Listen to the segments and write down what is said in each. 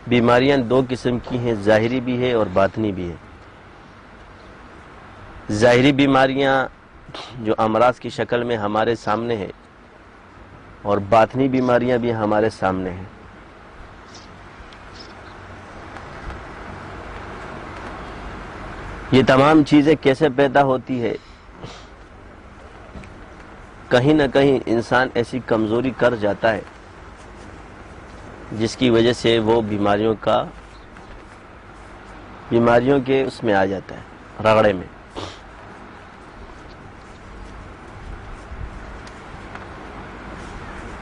بیماریاں دو قسم کی ہیں، ظاہری بھی ہے اور باطنی بھی ہے۔ ظاہری بیماریاں جو امراض کی شکل میں ہمارے سامنے ہے، اور باطنی بیماریاں بھی ہمارے سامنے ہیں۔ یہ تمام چیزیں کیسے پیدا ہوتی ہے؟ کہیں نہ کہیں انسان ایسی کمزوری کر جاتا ہے جس کی وجہ سے وہ بیماریوں کے اس میں آ جاتا ہے، رگڑے میں۔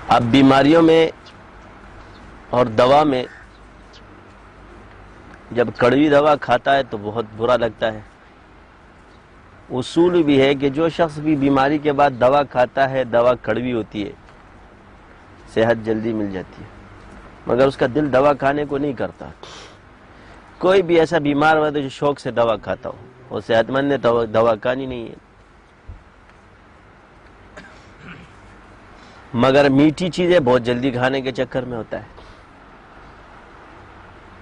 اب بیماریوں میں اور دوا میں جب کڑوی دوا کھاتا ہے تو بہت برا لگتا ہے۔ اصول بھی ہے کہ جو شخص بھی بیماری کے بعد دوا کھاتا ہے، دوا کڑوی ہوتی ہے، صحت جلدی مل جاتی ہے، مگر اس کا دل دوا کھانے کو نہیں کرتا۔ کوئی بھی ایسا بیمار ہوا جو شوق سے دوا کھاتا ہو، وہ صحت مند نے دوا کھانی نہیں ہے۔ مگر میٹھی چیزیں بہت جلدی کھانے کے چکر میں ہوتا ہے،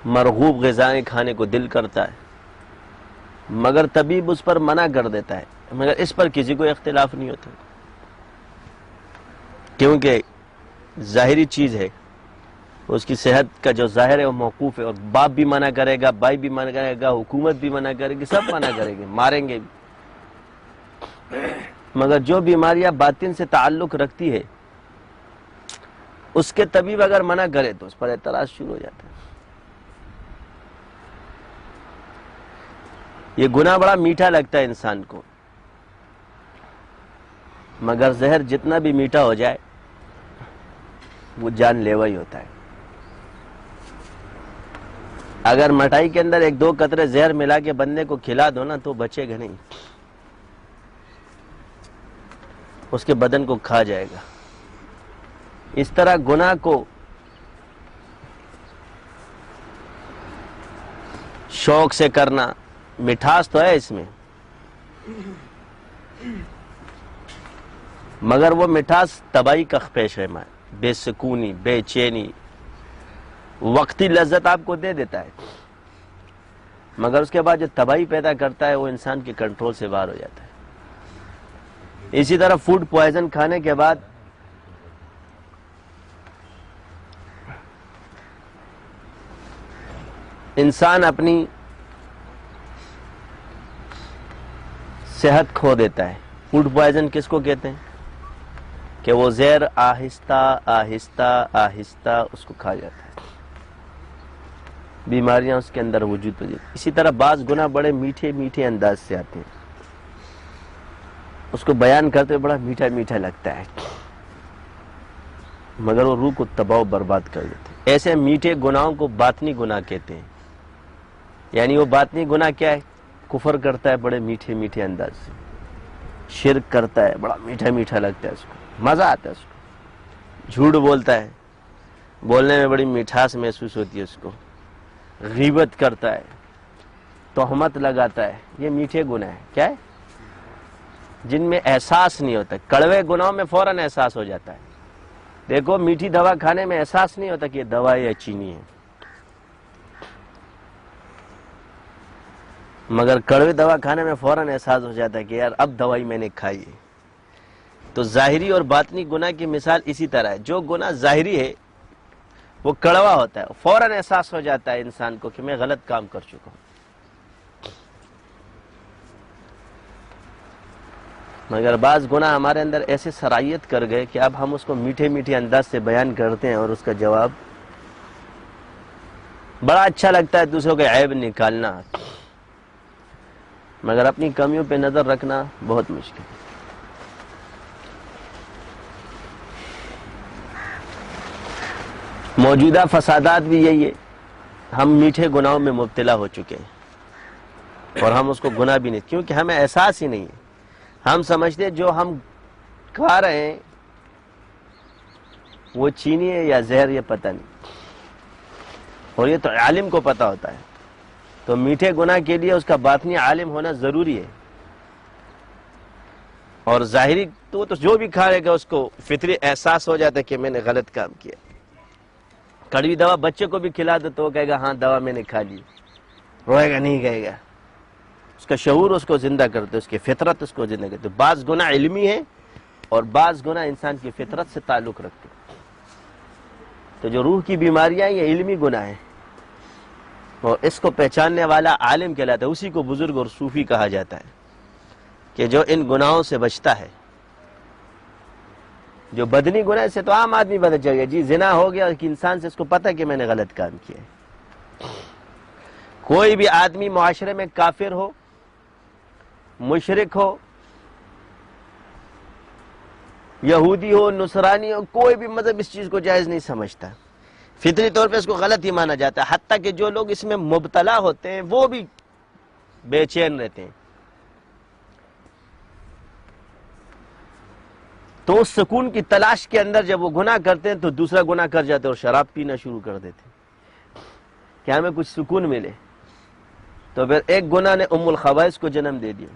مرغوب غذائیں کھانے کو دل کرتا ہے، مگر طبیب اس پر منع کر دیتا ہے، مگر اس پر کسی کو اختلاف نہیں ہوتا، کیونکہ ظاہری چیز ہے، اس کی صحت کا جو ظاہر ہے وہ موقوف ہے، اور باپ بھی منع کرے گا، بھائی بھی منع کرے گا، حکومت بھی منع کرے گی، سب منع کریں گے، ماریں گے بھی۔ مگر جو بیماریاں باطن سے تعلق رکھتی ہے، اس کے طبیب اگر منع کرے تو اس پر اعتراض شروع ہو جاتا ہے۔ یہ گناہ بڑا میٹھا لگتا ہے انسان کو، مگر زہر جتنا بھی میٹھا ہو جائے وہ جان لیوا ہی ہوتا ہے۔ اگر مٹھائی کے اندر ایک دو قطرے زہر ملا کے بندے کو کھلا دو نا تو بچے گا نہیں، اس کے بدن کو کھا جائے گا۔ اس طرح گناہ کو شوق سے کرنا، مٹھاس تو ہے اس میں، مگر وہ مٹھاس تباہی کا پیشیمہ ہے، بے سکونی، بے چینی، وقتی لذت آپ کو دے دیتا ہے، مگر اس کے بعد جو تباہی پیدا کرتا ہے وہ انسان کے کنٹرول سے باہر ہو جاتا ہے۔ اسی طرح فوڈ پوائزن کھانے کے بعد انسان اپنی صحت کھو دیتا ہے۔ فوڈ پوائزن کس کو کہتے ہیں؟ کہ وہ زہر آہستہ آہستہ آہستہ اس کو کھا جاتا ہے، بیماریاں اس کے اندر وجود ہو جاتی۔ اسی طرح بعض گناہ بڑے میٹھے میٹھے انداز سے آتے ہیں، اس کو بیان کرتے ہوئے بڑا میٹھا میٹھا لگتا ہے، مگر وہ روح کو تباہ و برباد کر دیتے ہیں۔ ایسے میٹھے گناہوں کو باطنی گناہ کہتے ہیں۔ یعنی وہ باطنی گناہ کیا ہے؟ کفر کرتا ہے بڑے میٹھے میٹھے انداز سے، شرک کرتا ہے بڑا میٹھا میٹھا لگتا ہے، اس کو مزہ آتا ہے، اس کو جھوٹ بولتا ہے، بولنے میں بڑی مٹھاس محسوس ہوتی ہے، اس کو غیبت کرتا ہے، تہمت لگاتا ہے، یہ میٹھے گناہ ہیں۔ کیا ہے؟ جن میں احساس نہیں ہوتا۔ کڑوے گناہوں میں فوراً احساس ہو جاتا ہے۔ دیکھو میٹھی دوا کھانے میں احساس نہیں ہوتا کہ یہ دوا ہے یا چینی ہے، مگر کڑوی دوا کھانے میں فوراً احساس ہو جاتا ہے کہ یار اب دوائی میں نے کھائی ہے۔ تو ظاہری اور باطنی گناہ کی مثال اسی طرح ہے۔ جو گناہ ظاہری ہے وہ کڑوا ہوتا ہے، فوراً احساس ہو جاتا ہے انسان کو کہ میں غلط کام کر چکا ہوں، مگر بعض گناہ ہمارے اندر ایسے سرایت کر گئے کہ اب ہم اس کو میٹھے میٹھے انداز سے بیان کرتے ہیں، اور اس کا جواب بڑا اچھا لگتا ہے، دوسروں کے عیب نکالنا، مگر اپنی کمیوں پہ نظر رکھنا بہت مشکل ہے۔ موجودہ فسادات بھی یہی ہے، ہم میٹھے گناہوں میں مبتلا ہو چکے ہیں، اور ہم اس کو گناہ بھی نہیں، کیونکہ ہمیں احساس ہی نہیں ہے۔ ہم سمجھتے ہیں جو ہم کھا رہے ہیں وہ چینی ہے یا زہر، یہ پتہ نہیں، اور یہ تو عالم کو پتہ ہوتا ہے۔ تو میٹھے گناہ کے لیے اس کا باطنی عالم ہونا ضروری ہے، اور ظاہری تو جو بھی کھا لے گا اس کو فطری احساس ہو جاتا ہے کہ میں نے غلط کام کیا۔ کڑوی دوا بچے کو بھی کھلا دو تو وہ کہے گا ہاں دوا میں نے کھا لی، روئے گا نہیں کہے گا. اس کا شعور اس کو زندہ کرتے، اس کی فطرت اس کو زندہ کرتے. بعض گناہ علمی ہیں اور بعض گناہ انسان کی فطرت سے تعلق رکھتے. تو جو روح کی بیماریاں یہ علمی گناہ ہیں، اور اس کو پہچاننے والا عالم کہلاتا ہے. اسی کو بزرگ اور صوفی کہا جاتا ہے کہ جو ان گناہوں سے بچتا ہے. جو بدنی گناہ سے تو عام آدمی بچ جائے گا، جی زنا ہو گیا کہ انسان سے اس کو پتہ کہ میں نے غلط کام کیا ہے. کوئی بھی آدمی معاشرے میں کافر ہو، مشرک ہو، یہودی ہو، نصرانی ہو، کوئی بھی مذہب اس چیز کو جائز نہیں سمجھتا. فطری طور پہ اس کو غلط ہی مانا جاتا ہے. حتیٰ کہ جو لوگ اس میں مبتلا ہوتے ہیں وہ بھی بے چین رہتے ہیں. تو اس سکون کی تلاش کے اندر جب وہ گناہ کرتے ہیں تو دوسرا گناہ کر جاتے ہیں اور شراب پینا شروع کر دیتے ہیں کہ ہمیں کچھ سکون ملے. تو پھر ایک گناہ نے ام الخبائث کو جنم دے دیا.